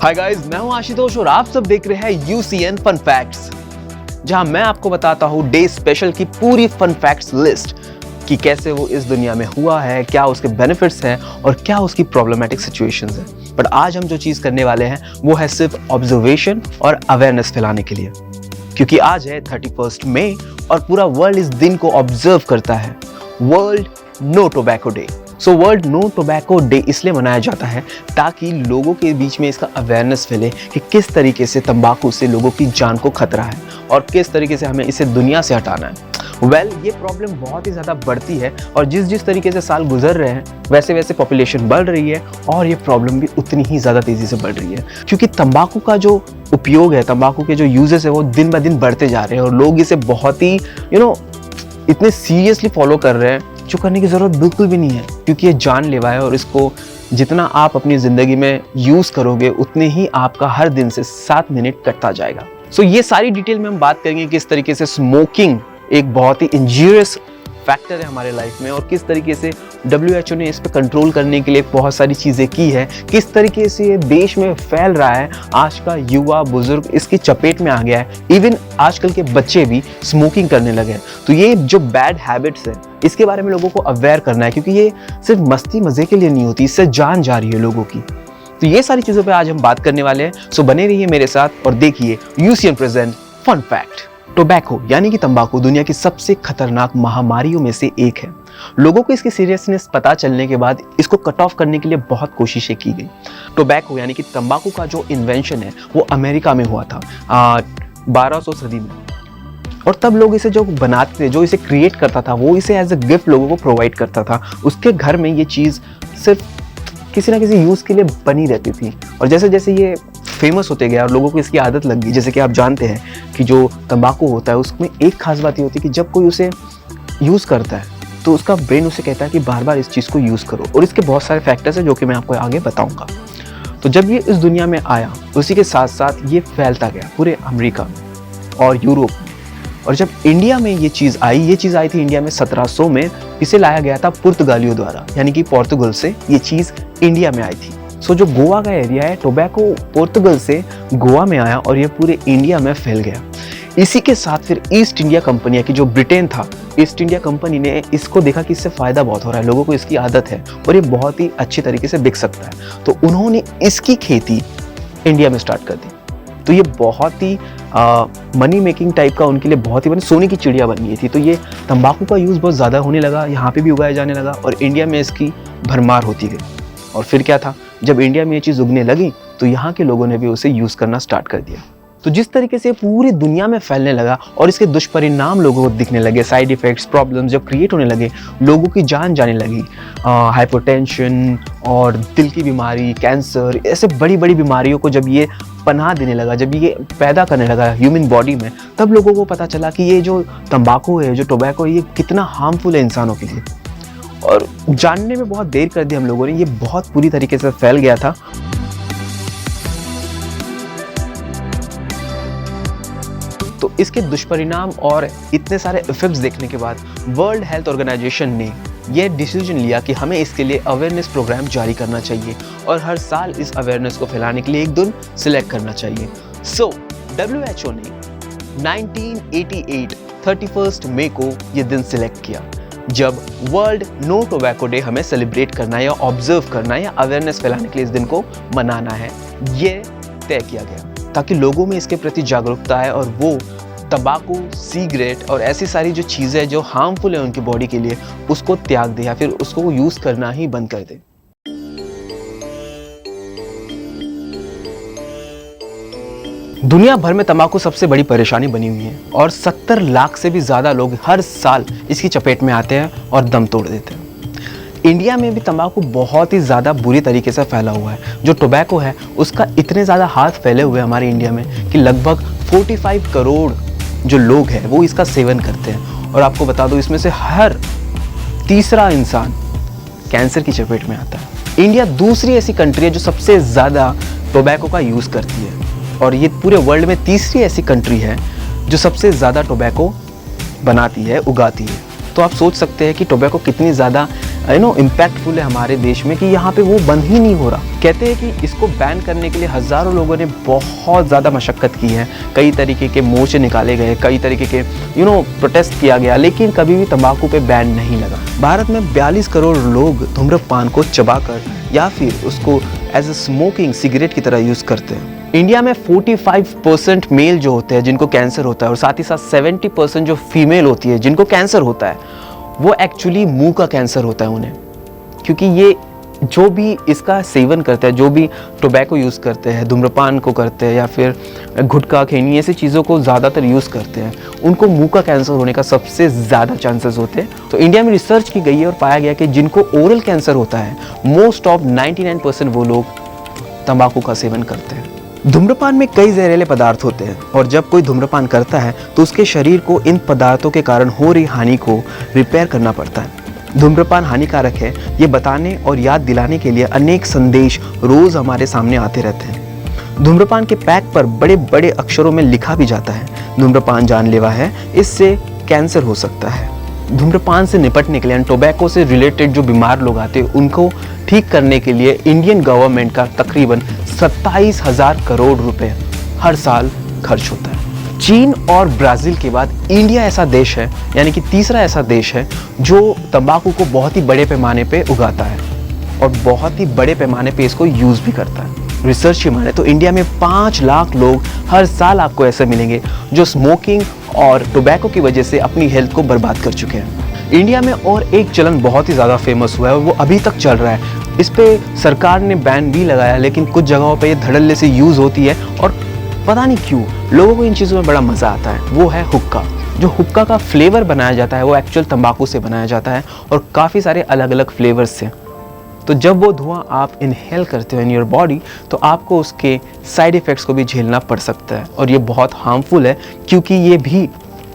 Hi guys, मैं हूं आशुतोष और आप सब देख रहे हैं यूसीएन फन फैक्ट्स, जहां मैं आपको बताता हूं डे स्पेशल की पूरी फन फैक्ट्स लिस्ट कि कैसे वो इस दुनिया में हुआ है, क्या उसके बेनिफिट्स हैं और क्या उसकी प्रॉब्लमेटिक सिचुएशंस हैं। बट आज हम जो चीज़ करने वाले हैं वो है सिर्फ ऑब्जर्वेशन और अवेयरनेस फैलाने के लिए, क्योंकि आज है 31 मई और पूरा वर्ल्ड इस दिन को ऑब्जर्व करता है, world no tobacco day. So world no tobacco day इसलिए मनाया जाता है ताकि लोगों के बीच में इसका अवेयरनेस फैले कि किस तरीके से तंबाकू से लोगों की जान को खतरा है और किस तरीके से हमें इसे दुनिया से हटाना है। ये प्रॉब्लम बहुत ही ज़्यादा बढ़ती है और जिस तरीके से साल गुजर रहे हैं वैसे वैसे पॉपुलेशन बढ़ रही है और ये प्रॉब्लम भी उतनी ही ज़्यादा तेज़ी से बढ़ रही है, क्योंकि तंबाकू का जो उपयोग है, तंबाकू के जो यूजेस है वो दिन ब दिन बढ़ते जा रहे हैं और लोग इसे बहुत ही इतने सीरियसली फॉलो कर रहे हैं जो करने की ज़रूरत बिल्कुल भी नहीं है, क्योंकि ये जानलेवा है और इसको जितना आप अपनी ज़िंदगी में यूज़ करोगे उतने ही आपका हर दिन से 7 मिनट कटता जाएगा। सो ये सारी डिटेल में हम बात करेंगे किस तरीके से स्मोकिंग एक बहुत ही इंजूरियस फैक्टर है हमारे लाइफ में और किस तरीके से WHO ने इस पर कंट्रोल करने के लिए बहुत सारी चीज़ें की है, किस तरीके से ये देश में फैल रहा है। आज का युवा बुजुर्ग इसकी चपेट में आ गया है, इवन आजकल के बच्चे भी स्मोकिंग करने लगे हैं। तो ये जो बैड हैबिट्स है इसके बारे में लोगों को अवेयर करना है, क्योंकि ये सिर्फ मस्ती मजे के लिए नहीं होती, इससे जान जा रही है लोगों की। तो ये सारी चीज़ों पर आज हम बात करने वाले हैं। सो बने रहिए मेरे साथ और देखिए UCN present fun fact. Tobacco यानी कि तंबाकू दुनिया की सबसे खतरनाक महामारियों में से एक है। लोगों को इसकी सीरियसनेस पता चलने के बाद इसको कट ऑफ करने के लिए बहुत कोशिशें की गई। टोबैको यानी कि तंबाकू का जो इन्वेंशन है वो अमेरिका में हुआ था 1200 सदी में, और तब लोग इसे जो बनाते थे, जो इसे क्रिएट करता था, वो इसे एज ए गिफ्ट लोगों को प्रोवाइड करता था। उसके घर में ये चीज़ सिर्फ किसी ना किसी यूज़ के लिए बनी रहती थी और जैसे जैसे ये फेमस होते गया और लोगों को इसकी आदत लग गई। जैसे कि आप जानते हैं कि जो तंबाकू होता है उसमें एक खास बात ये होती है कि जब कोई उसे यूज़ करता है तो उसका ब्रेन उसे कहता है कि बार बार इस चीज़ को यूज़ करो, और इसके बहुत सारे फैक्टर्स हैं जो कि मैं आपको आगे बताऊंगा। तो जब ये इस दुनिया में आया उसी के साथ साथ ये फैलता गया पूरे अमेरिका में और यूरोप में, और जब इंडिया में ये चीज़ आई थी इंडिया में 1700 में। इसे लाया गया था पुर्तगालियों द्वारा, यानी कि पोर्तुगल से ये चीज़ इंडिया में आई थी। सो जो गोवा का एरिया है, टोबैको पोर्तुगल से गोवा में आया और ये पूरे इंडिया में फैल गया। इसी के साथ फिर ईस्ट इंडिया कंपनी की जो ब्रिटेन था, ईस्ट इंडिया कंपनी ने इसको देखा कि इससे फ़ायदा बहुत हो रहा है, लोगों को इसकी आदत है और ये बहुत ही अच्छी तरीके से बिक सकता है, तो उन्होंने इसकी खेती इंडिया में स्टार्ट कर दी। तो ये बहुत ही मनी मेकिंग टाइप का उनके लिए बहुत ही सोने की चिड़िया बन गई थी। तो ये तंबाकू का यूज़ बहुत ज़्यादा होने लगा, यहाँ पे भी उगाया जाने लगा और इंडिया में इसकी भरमार होती गई। और फिर क्या था, जब इंडिया में ये चीज़ उगने लगी तो यहाँ के लोगों ने भी उसे यूज़ करना स्टार्ट कर दिया। तो जिस तरीके से पूरी दुनिया में फैलने लगा और इसके दुष्परिणाम लोगों को दिखने लगे, साइड इफ़ेक्ट्स, प्रॉब्लम्स जब क्रिएट होने लगे, लोगों की जान जाने लगी, हाइपरटेंशन और दिल की बीमारी, कैंसर, ऐसे बड़ी बड़ी बीमारियों को जब ये पनाह देने लगा, जब ये पैदा करने लगा ह्यूमन बॉडी में, तब लोगों को पता चला कि ये जो तंबाकू है, जो टोबैको है, ये कितना हार्मफुल है इंसानों के लिए। और जानने में बहुत देर कर दी हम लोगों ने, ये बहुत बुरी तरीके से फैल गया था। तो इसके दुष्परिणाम और इतने सारे इफेक्ट्स देखने के बाद वर्ल्ड हेल्थ ऑर्गेनाइजेशन ने यह डिसीजन लिया कि हमें इसके लिए अवेयरनेस प्रोग्राम जारी करना चाहिए और हर साल इस अवेयरनेस को फैलाने के लिए एक दिन सिलेक्ट करना चाहिए। सो WHO ने 1988 31 मई को ये दिन सिलेक्ट किया जब वर्ल्ड नो टोबैको डे हमें सेलिब्रेट करना है या ऑब्जर्व करना है या अवेयरनेस फैलाने के लिए इस दिन को मनाना है, ये तय किया गया ताकि लोगों में इसके प्रति जागरूकता आए और वो तंबाकू, सिगरेट और ऐसी सारी जो चीज़ें जो हार्मफुल है उनकी बॉडी के लिए उसको त्याग दे या फिर उसको यूज़ करना ही बंद कर दे। दुनिया भर में तंबाकू सबसे बड़ी परेशानी बनी हुई है और 70 लाख से भी ज़्यादा लोग हर साल इसकी चपेट में आते हैं और दम तोड़ देते हैं। इंडिया में भी तंबाकू बहुत ही ज़्यादा बुरी तरीके से फैला हुआ है। जो टोबैको है उसका इतने ज़्यादा हाथ फैले हुए हैं हमारे इंडिया में कि लगभग 45 करोड़ जो लोग हैं वो इसका सेवन करते हैं, और आपको बता दो इसमें से हर तीसरा इंसान कैंसर की चपेट में आता है। इंडिया दूसरी ऐसी कंट्री है जो सबसे ज़्यादा टोबैको का यूज़ करती है, और ये पूरे वर्ल्ड में तीसरी ऐसी कंट्री है जो सबसे ज़्यादा टोबैको बनाती है, उगाती है। तो आप सोच सकते हैं कि टोबैको कितनी ज़्यादा इम्पैक्टफुल है हमारे देश में कि यहाँ पे वो बंद ही नहीं हो रहा। कहते हैं कि इसको बैन करने के लिए हज़ारों लोगों ने बहुत ज़्यादा मशक्क़त की है, कई तरीके के मोर्चे निकाले गए, कई तरीके के प्रोटेस्ट किया गया, लेकिन कभी भी तंबाकू पे बैन नहीं लगा। भारत में 42 करोड़ लोग धूम्रपान को चबाकर या फिर उसको एज ए स्मोकिंग सिगरेट की तरह यूज़ करते हैं। इंडिया में 45% मेल जो होते हैं जिनको कैंसर होता है, और साथ ही साथ 70% जो फीमेल होती है जिनको कैंसर होता है, वो एक्चुअली मुंह का कैंसर होता है उन्हें, क्योंकि ये जो भी इसका सेवन करते हैं, जो भी टोबैको यूज़ करते हैं, धूम्रपान को करते हैं या फिर गुटखा खैनी ऐसी चीज़ों को ज़्यादातर यूज़ करते हैं, उनको मुंह का कैंसर होने का सबसे ज़्यादा चांसेस होते हैं। तो इंडिया में रिसर्च की गई है और पाया गया कि जिनको ओरल कैंसर होता है, मोस्ट ऑफ 99% वो लोग तंबाकू का सेवन करते हैं। धूम्रपान में कई जहरीले पदार्थ होते हैं और जब कोई धूम्रपान करता है तो उसके शरीर को इन पदार्थों के कारण हो रही हानि को रिपेयर करना पड़ता है। धूम्रपान हानिकारक है, ये बताने और याद दिलाने के लिए अनेक संदेश रोज हमारे सामने आते रहते हैं। धूम्रपान के पैक पर बड़े बड़े अक्षरों में लिखा भी जाता है, धूम्रपान जानलेवा है, इससे कैंसर हो सकता है। धूम्रपान से निपटने के लिए, टोबैको से रिलेटेड जो बीमार लोग आते हैं उनको ठीक करने के लिए इंडियन गवर्नमेंट का तकरीबन 27,000 करोड़ रुपए हर साल खर्च होता है। चीन और ब्राज़ील के बाद इंडिया ऐसा देश है, यानी कि तीसरा ऐसा देश है जो तंबाकू को बहुत ही बड़े पैमाने पे उगाता है और बहुत ही बड़े पैमाने पे इसको यूज़ भी करता है। रिसर्च की माने तो इंडिया में 5 लाख लोग हर साल आपको ऐसे मिलेंगे जो स्मोकिंग और टोबैको की वजह से अपनी हेल्थ को बर्बाद कर चुके हैं। इंडिया में और एक चलन बहुत ही ज़्यादा फेमस हुआ है और वो अभी तक चल रहा है। इस पे सरकार ने बैन भी लगाया, लेकिन कुछ जगहों पे ये धड़ल्ले से यूज़ होती है और पता नहीं क्यों लोगों को इन चीज़ों में बड़ा मज़ा आता है। वो है हुक्का। जो हुक्का का फ्लेवर बनाया जाता है वो एक्चुअल तंबाकू से बनाया जाता है और काफ़ी सारे अलग अलग फ्लेवर्स से। तो जब वो धुआं आप इनहेल करते हो इन योर बॉडी, तो आपको उसके साइड इफ़ेक्ट्स को भी झेलना पड़ सकता है और ये बहुत हार्मफुल है क्योंकि ये भी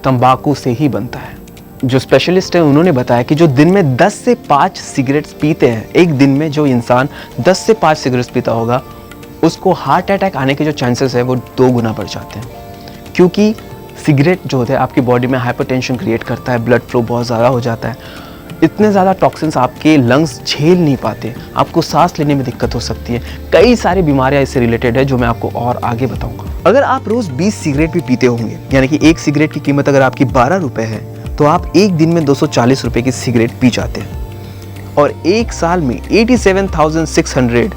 तंबाकू से ही बनता है। जो स्पेशलिस्ट हैं उन्होंने बताया कि जो दिन में 10 से 5 सिगरेट्स पीते हैं, एक दिन में जो इंसान 10 से 5 सिगरेट्स पीता होगा, उसको हार्ट अटैक आने के जो चांसेस है वो 2 गुना बढ़ जाते हैं, क्योंकि सिगरेट जो होता है आपकी बॉडी में हाइपरटेंशन क्रिएट करता है, ब्लड फ्लो बहुत ज़्यादा हो जाता है, इतने ज़्यादा टॉक्सिन्स आपके लंग्स झेल नहीं पाते, आपको सांस लेने में दिक्कत हो सकती है। कई सारी बीमारियां इससे रिलेटेड है जो मैं आपको और आगे बताऊंगा। अगर आप रोज़ 20 सिगरेट भी पीते होंगे, यानी कि एक सिगरेट की कीमत अगर आपकी 12 रुपये है, तो आप एक दिन में 240 रुपये की सिगरेट पी जाते हैं और एक साल में 87,600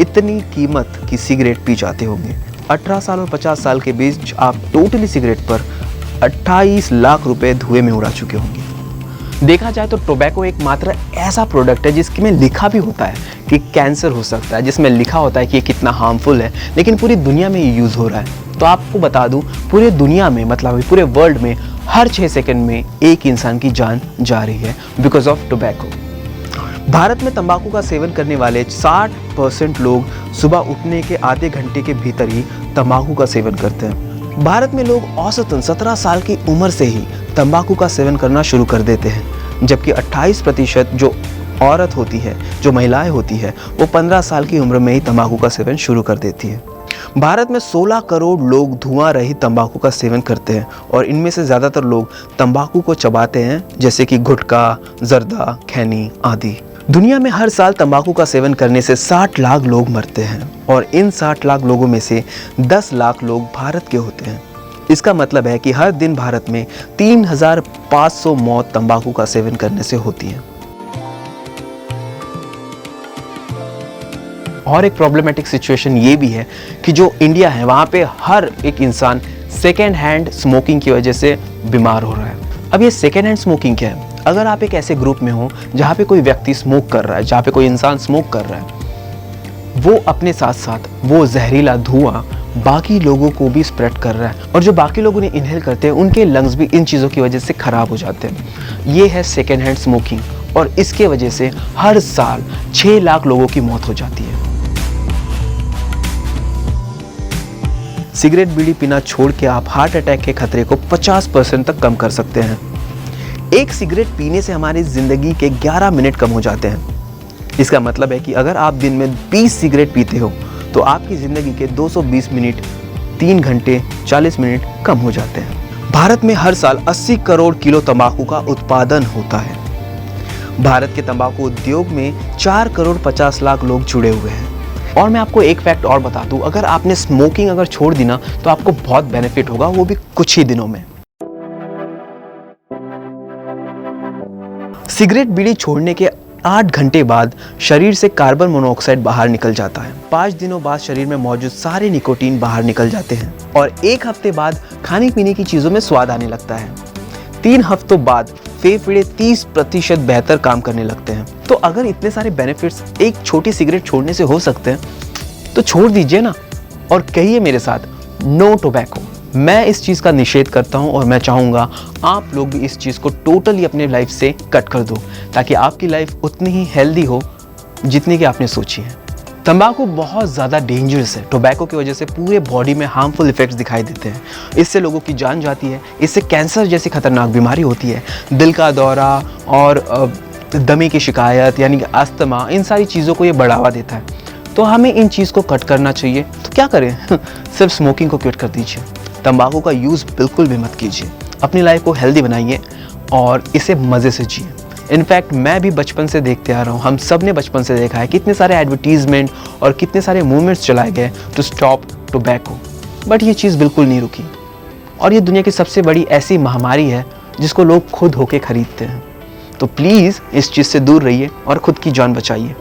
इतनी कीमत की सिगरेट पी जाते होंगे। 18 साल और 50 साल के बीच आप टोटली सिगरेट पर 28 लाख रुपए धुएं में उड़ा चुके होंगे। देखा जाए तो टोबैको एकमात्र ऐसा प्रोडक्ट है जिसमें लिखा भी होता है कि कैंसर हो सकता है, जिसमें लिखा होता है कि ये कितना हार्मफुल है, लेकिन पूरी दुनिया में ये यूज़ हो रहा है। तो आपको बता दूं, पूरी दुनिया में मतलब पूरे वर्ल्ड में हर 6 सेकंड में एक इंसान की जान जा रही है बिकॉज ऑफ टोबैको। भारत में तंबाकू का सेवन करने वाले 60% लोग सुबह उठने के आधे घंटे के भीतर ही तंबाकू का सेवन करते हैं। भारत में लोग औसतन 17 साल की उम्र से ही तंबाकू का सेवन करना शुरू कर देते हैं, जबकि 28% जो औरत होती है, जो महिलाएं होती है, वो 15 साल की उम्र में ही तंबाकू का सेवन शुरू कर देती है। भारत में 16 करोड़ लोग धुआं रहित तंबाकू का सेवन करते हैं और इनमें से ज़्यादातर लोग तंबाकू को चबाते हैं, जैसे कि गुटखा, जर्दा, खैनी आदि। दुनिया में हर साल तंबाकू का सेवन करने से 60 लाख लोग मरते हैं और इन 60 लाख लोगों में से 10 लाख लोग भारत के होते हैं। इसका मतलब है कि हर दिन भारत में 3,500 मौत तंबाकू का सेवन करने से होती है। और एक प्रॉब्लमेटिक सिचुएशन ये भी है कि जो इंडिया है वहाँ पे हर एक इंसान सेकेंड हैंड स्मोकिंग की वजह से बीमार हो रहा है। अब ये सेकेंड हैंड स्मोकिंग क्या है? अगर आप एक ऐसे ग्रुप में हो जहाँ पे कोई व्यक्ति स्मोक कर रहा है, जहाँ पे कोई इंसान स्मोक कर रहा है, वो अपने साथ साथ वो जहरीला धुआं बाकी लोगों को भी स्प्रेड कर रहा है और जो बाकी लोग उन्हें इनहेल करते हैं उनके लंग्स भी इन चीज़ों की वजह से ख़राब हो जाते हैं। ये है सेकेंड हैंड स्मोकिंग और इसके वजह से हर साल 6 लाख लोगों की मौत हो जाती है। सिगरेट बीड़ी पीना छोड़ के आप हार्ट अटैक के खतरे को 50% तक कम कर सकते हैं। एक सिगरेट पीने से हमारी ज़िंदगी के 11 मिनट कम हो जाते हैं। इसका मतलब है कि अगर आप दिन में 20 सिगरेट पीते हो तो आपकी ज़िंदगी के 220 मिनट 3 घंटे 40 मिनट कम हो जाते हैं। भारत में हर साल 80 करोड़ किलो तंबाकू का उत्पादन होता है। भारत के तंबाकू उद्योग में 4 करोड़ 50 लाख लोग जुड़े हुए हैं और मैं आपको एक फैक्ट और बता दूं, अगर आपने स्मोकिंग अगर छोड़ दी ना तो आपको बहुत बेनिफिट होगा, वो भी कुछ ही दिनों में। सिगरेट बीड़ी छोड़ने के 8 घंटे बाद शरीर से कार्बन मोनोऑक्साइड बाहर निकल जाता है। 5 दिनों बाद शरीर में मौजूद सारे निकोटीन बाहर निकल जाते हैं और 1 हफ्ते बाद खाने पीने की चीज़ों में स्वाद आने लगता है। 3 हफ्तों बाद फेफड़े 30% बेहतर काम करने लगते हैं। तो अगर इतने सारे बेनिफिट्स एक छोटी सिगरेट छोड़ने से हो सकते हैं तो छोड़ दीजिए ना, और कहिए मेरे साथ, नो टोबैको। मैं इस चीज़ का निषेध करता हूं और मैं चाहूँगा आप लोग भी इस चीज़ को टोटली अपने लाइफ से कट कर दो, ताकि आपकी लाइफ उतनी ही हेल्दी हो जितनी कि आपने सोची है। तंबाकू बहुत ज़्यादा डेंजरस है। टोबैको की वजह से पूरे बॉडी में हार्मफुल इफेक्ट्स दिखाई देते हैं। इससे लोगों की जान जाती है, इससे कैंसर जैसी खतरनाक बीमारी होती है, दिल का दौरा और दमे की शिकायत यानी कि अस्थमा, इन सारी चीज़ों को ये बढ़ावा देता है। तो हमें इन चीज़ को कट करना चाहिए। तो क्या करें सिर्फ स्मोकिंग को क्विट कर दीजिए, तंबाकू का यूज़ बिल्कुल भी मत कीजिए। अपनी लाइफ को हेल्दी बनाइए और इसे मज़े से जिए। इनफैक्ट मैं भी बचपन से देखते आ रहा हूँ, हम सब ने बचपन से देखा है कितने सारे एडवर्टीजमेंट और कितने सारे मूवमेंट्स चलाए गए टू स्टॉप टोबैको, बट ये चीज़ बिल्कुल नहीं रुकी। और ये दुनिया की सबसे बड़ी ऐसी महामारी है जिसको लोग खुद होके खरीदते हैं। तो प्लीज़ इस चीज़ से दूर रहिए और खुद की जान बचाइए।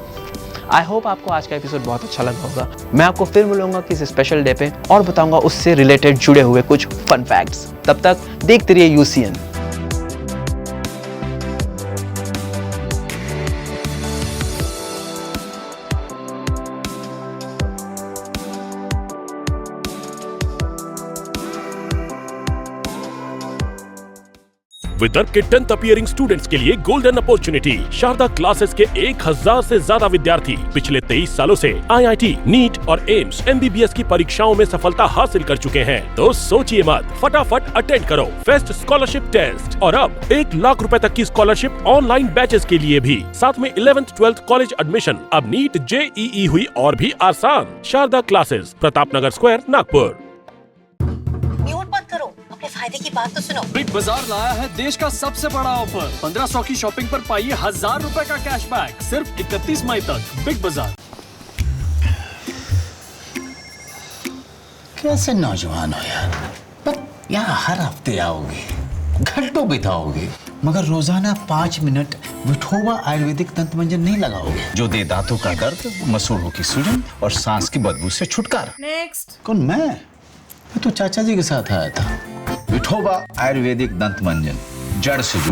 आई होप आपको आज का एपिसोड बहुत अच्छा लगा होगा। मैं आपको फिर मिलूंगा किसी स्पेशल डे पे और बताऊंगा उससे रिलेटेड जुड़े हुए कुछ फन फैक्ट्स। तब तक देखते रहिए यूसीएन। विदर्भ के 10th अपीयरिंग स्टूडेंट्स के लिए गोल्डन अपॉर्चुनिटी। शारदा क्लासेस के 1000 से ज्यादा विद्यार्थी पिछले 23 सालों से आईआईटी, नीट और एम्स, एमबीबीएस की परीक्षाओं में सफलता हासिल कर चुके हैं। तो सोचिए मत, फटाफट अटेंड करो फेस्ट स्कॉलरशिप टेस्ट। और अब 1 लाख रुपए तक की स्कॉलरशिप ऑनलाइन बैचेस के लिए भी। साथ में 11th 12th कॉलेज एडमिशन अब नीट जेईई हुई और भी आसान। Sharda classes, Pratapnagar square, Nagpur. Mute मत करो, अपने फायदे की बात तो सुनो। बिग बाजार लाया है देश का सबसे बड़ा ऑफर। 1500 की शॉपिंग पर पाइए 1000 रुपए का कैशबैक सिर्फ 31 मई तक। बिग बाजार। कैसे नौजवान हो यार, पर यहाँ हर हफ्ते आओगे, घंटों बिताओगे, मगर रोजाना 5 मिनट विठोबा आयुर्वेदिक दंत मंजन नहीं लगाओगे, जो दे दांतों का दर्द, मसूड़ों की सूजन और सांस की बदबू से छुटकारा। नेक्स्ट। कौन? मैं तो चाचा जी के साथ आया था। विठोबा आयुर्वेदिक दंत मंजन, जड़ से